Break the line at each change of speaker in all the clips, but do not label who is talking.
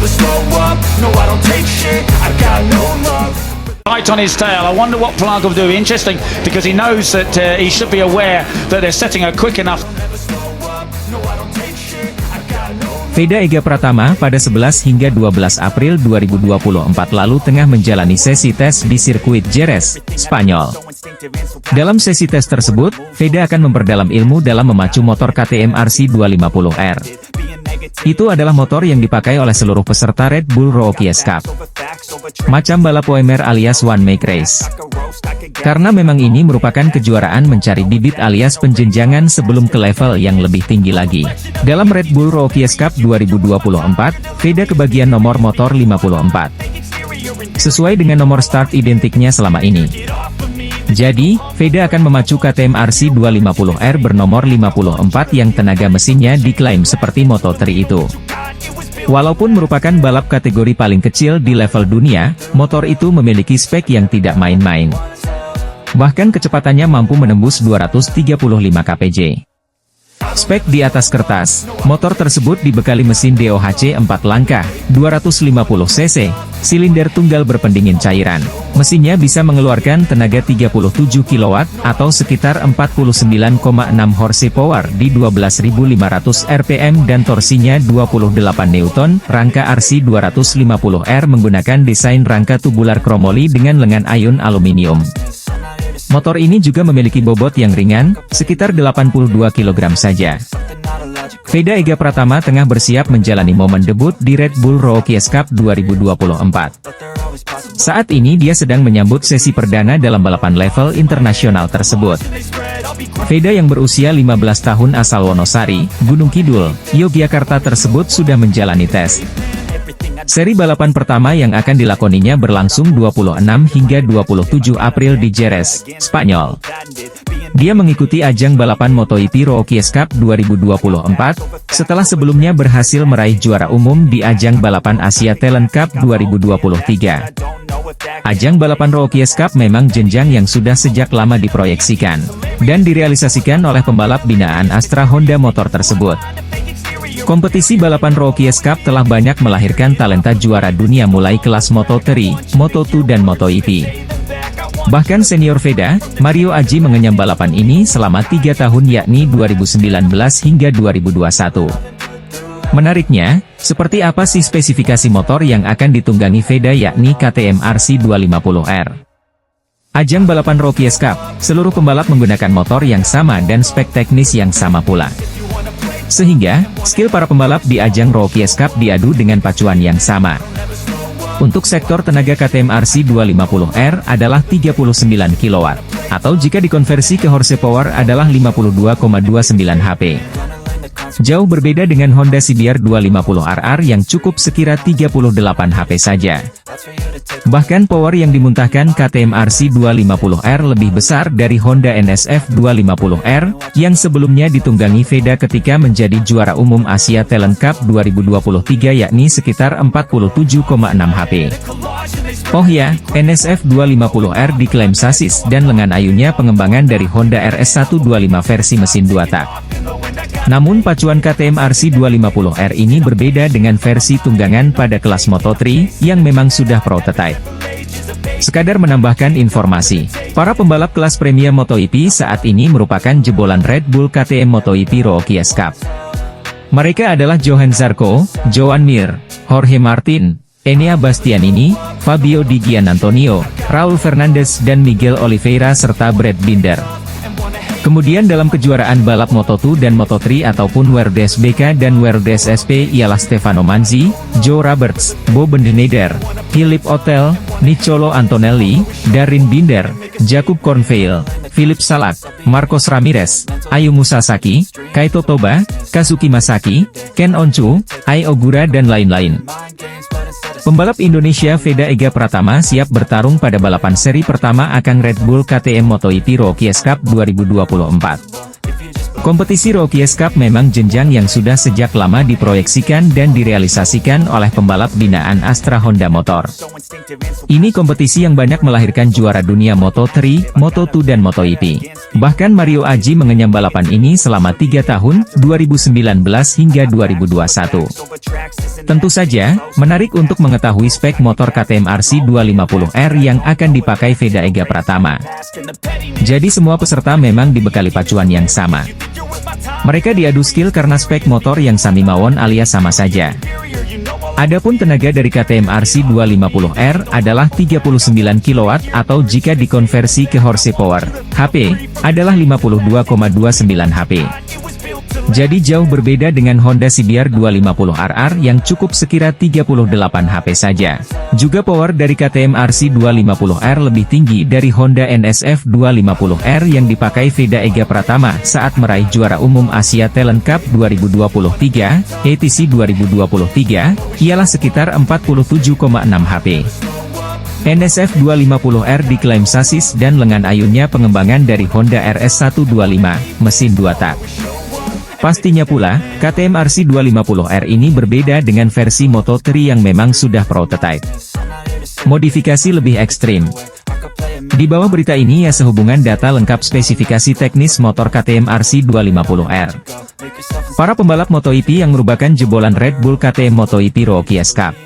never slow up, no I don't take shit, I got no love.
Right on his tail. I wonder what Plug will do. Interesting, because he knows that he should be aware that they're setting her quick enough.
Veda Ega Pratama pada 11 hingga 12 April 2024 lalu tengah menjalani sesi tes di sirkuit Jerez, Spanyol. Dalam sesi tes tersebut, Veda akan memperdalam ilmu dalam memacu motor KTM RC250R. Itu adalah motor yang dipakai oleh seluruh peserta Red Bull Rookies Cup. Macam balap WMR alias One Make Race. Karena memang ini merupakan kejuaraan mencari bibit alias penjenjangan sebelum ke level yang lebih tinggi lagi. Dalam Red Bull Rookies Cup 2024, Veda kebagian nomor motor 54. Sesuai dengan nomor start identiknya selama ini. Jadi, Veda akan memacu KTM RC250R bernomor 54 yang tenaga mesinnya diklaim seperti Moto3 itu. Walaupun merupakan balap kategori paling kecil di level dunia, motor itu memiliki spek yang tidak main-main. Bahkan kecepatannya mampu menembus 235 kpj. Spek di atas kertas, motor tersebut dibekali mesin DOHC 4 langkah, 250 cc, silinder tunggal berpendingin cairan. Mesinnya bisa mengeluarkan tenaga 37 kW, atau sekitar 49,6 horsepower di 12.500 rpm dan torsinya 28 Newton. Rangka RC250R menggunakan desain rangka tubular kromoli dengan lengan ayun aluminium. Motor ini juga memiliki bobot yang ringan, sekitar 82 kg saja. Veda Ega Pratama tengah bersiap menjalani momen debut di Red Bull Rookies Cup 2024. Saat ini dia sedang menyambut sesi perdana dalam balapan level internasional tersebut. Veda yang berusia 15 tahun asal Wonosari, Gunung Kidul, Yogyakarta tersebut sudah menjalani tes. Seri balapan pertama yang akan dilakoninya berlangsung 26 hingga 27 April di Jerez, Spanyol. Dia mengikuti ajang balapan MotoGP Rookies Cup 2024, setelah sebelumnya berhasil meraih juara umum di ajang balapan Asia Talent Cup 2023. Ajang balapan Rookies Cup memang jenjang yang sudah sejak lama diproyeksikan, dan direalisasikan oleh pembalap binaan Astra Honda Motor tersebut. Kompetisi balapan Rookies Cup telah banyak melahirkan talenta juara dunia mulai kelas Moto3, Moto2 dan MotoGP. Bahkan senior Veda, Mario Aji mengenyam balapan ini selama 3 tahun yakni 2019 hingga 2021. Menariknya, seperti apa sih spesifikasi motor yang akan ditunggangi Veda yakni KTM RC250R? Ajang balapan Rookies Cup, seluruh pembalap menggunakan motor yang sama dan spek teknis yang sama pula. Sehingga, skill para pembalap di ajang Rookies Cup diadu dengan pacuan yang sama. Untuk sektor tenaga KTM RC250R adalah 39 kW, atau jika dikonversi ke horsepower adalah 52,29 HP. Jauh berbeda dengan Honda CBR 250RR yang cukup sekira 38 HP saja. Bahkan power yang dimuntahkan KTM RC250R lebih besar dari Honda NSF 250R, yang sebelumnya ditunggangi Veda ketika menjadi juara umum Asia Talent Cup 2023 yakni sekitar 47,6 HP. Oh ya, NSF 250R diklaim sasis dan lengan ayunnya pengembangan dari Honda RS125 versi mesin 2 tak. Namun pacuan KTM RC250R ini berbeda dengan versi tunggangan pada kelas Moto3, yang memang sudah prototype. Sekadar menambahkan informasi, para pembalap kelas premium MotoGP saat ini merupakan jebolan Red Bull KTM MotoGP Rookies Cup. Mereka adalah Johan Zarco, Joan Mir, Jorge Martin, Enea Bastianini, Fabio Di Gianantonio, Raul Fernandez dan Miguel Oliveira serta Brad Binder. Kemudian dalam kejuaraan balap Moto2 dan Moto3 ataupun WRDS BK dan WRDS SP ialah Stefano Manzi, Joe Roberts, Bo Bendeneder, Philip Otel, Nicolo Antonelli, Darin Binder, Jakub Kornveil, Philip Salak, Marcos Ramirez, Ayumu Sasaki, Kaito Toba, Kazuki Masaki, Ken Onchu, Ai Ogura dan lain-lain. Pembalap Indonesia Veda Ega Pratama siap bertarung pada balapan seri pertama akan Red Bull KTM MotoGP Rookies Cup 2024. Kompetisi Rookies Cup memang jenjang yang sudah sejak lama diproyeksikan dan direalisasikan oleh pembalap binaan Astra Honda Motor. Ini kompetisi yang banyak melahirkan juara dunia Moto3, Moto2 dan MotoGP. Bahkan Mario Aji mengenyam balapan ini selama 3 tahun, 2019 hingga 2021. Tentu saja, menarik untuk mengetahui spek motor KTM RC 250R yang akan dipakai Veda Ega Pratama. Jadi semua peserta memang dibekali pacuan yang sama. Mereka diadu skill karena spek motor yang sami mawon alias sama saja. Adapun tenaga dari KTM RC 250R adalah 39 kW atau jika dikonversi ke horsepower, HP, adalah 52,29 HP. Jadi jauh berbeda dengan Honda CBR 250RR yang cukup sekira 38 HP saja. Juga power dari KTM RC 250R lebih tinggi dari Honda NSF 250R yang dipakai Veda Ega Pratama saat meraih juara umum Asia Talent Cup 2023, ATC 2023, ialah sekitar 47,6 HP. NSF 250R diklaim sasis dan lengan ayunnya pengembangan dari Honda RS125, mesin 2 tak. Pastinya pula, KTM RC 250R ini berbeda dengan versi Moto3 yang memang sudah prototype. Modifikasi lebih ekstrim. Di bawah berita ini ya sehubungan data lengkap spesifikasi teknis motor KTM RC 250R. Para pembalap MotoGP yang merupakan jebolan Red Bull KTM MotoGP Rookies Cup.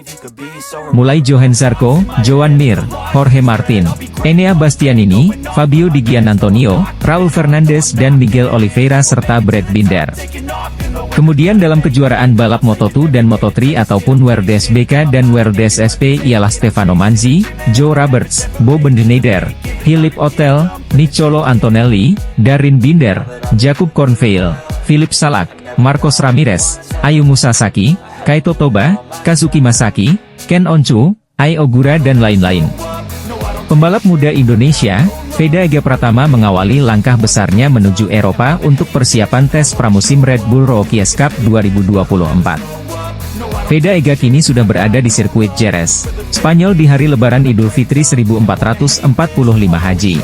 Mulai Johan Zarco, Joan Mir, Jorge Martin, Enea Bastianini, Fabio Di Giannantonio, Raul Fernandez dan Miguel Oliveira serta Brad Binder. Kemudian dalam kejuaraan balap Moto2 dan Moto3 ataupun WRDS BK dan WRDS SP ialah Stefano Manzi, Joe Roberts, Bo Bendeneder, Philip Otel, Nicolo Antonelli, Darin Binder, Jakub Kornveil, Philip Salak, Marcos Ramirez, Ayumu Sasaki, Kaito Toba, Kazuki Masaki, Ken Oncu, Ai Ogura dan lain-lain. Pembalap muda Indonesia, Veda Ega Pratama mengawali langkah besarnya menuju Eropa untuk persiapan tes pramusim Red Bull Rookies Cup 2024. Veda Ega kini sudah berada di sirkuit Jerez, Spanyol di hari Lebaran Idul Fitri 1445 Haji.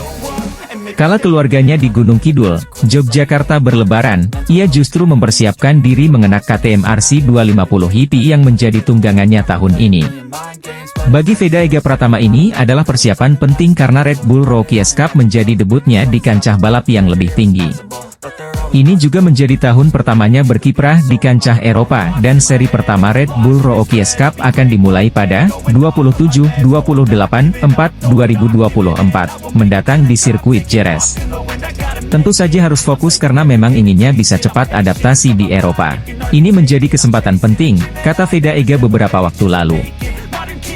Kala keluarganya di Gunung Kidul, Yogyakarta berlebaran, ia justru mempersiapkan diri mengenak KTM RC 250 HP yang menjadi tunggangannya tahun ini. Bagi Veda Ega Pratama ini adalah persiapan penting karena Red Bull Rookies Cup menjadi debutnya di kancah balap yang lebih tinggi. Ini juga menjadi tahun pertamanya berkiprah di kancah Eropa dan seri pertama Red Bull Rookies Cup akan dimulai pada 27-28-4-2024 mendatang di sirkuit Jerez. Tentu saja harus fokus karena memang inginnya bisa cepat adaptasi di Eropa. Ini menjadi kesempatan penting, kata Veda Ega beberapa waktu lalu.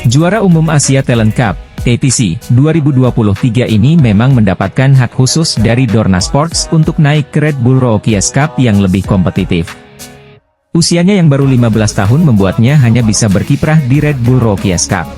Juara umum Asia Talent Cup ATC 2023 ini memang mendapatkan hak khusus dari Dorna Sports untuk naik ke Red Bull Rookies Cup yang lebih kompetitif. Usianya yang baru 15 tahun membuatnya hanya bisa berkiprah di Red Bull Rookies Cup.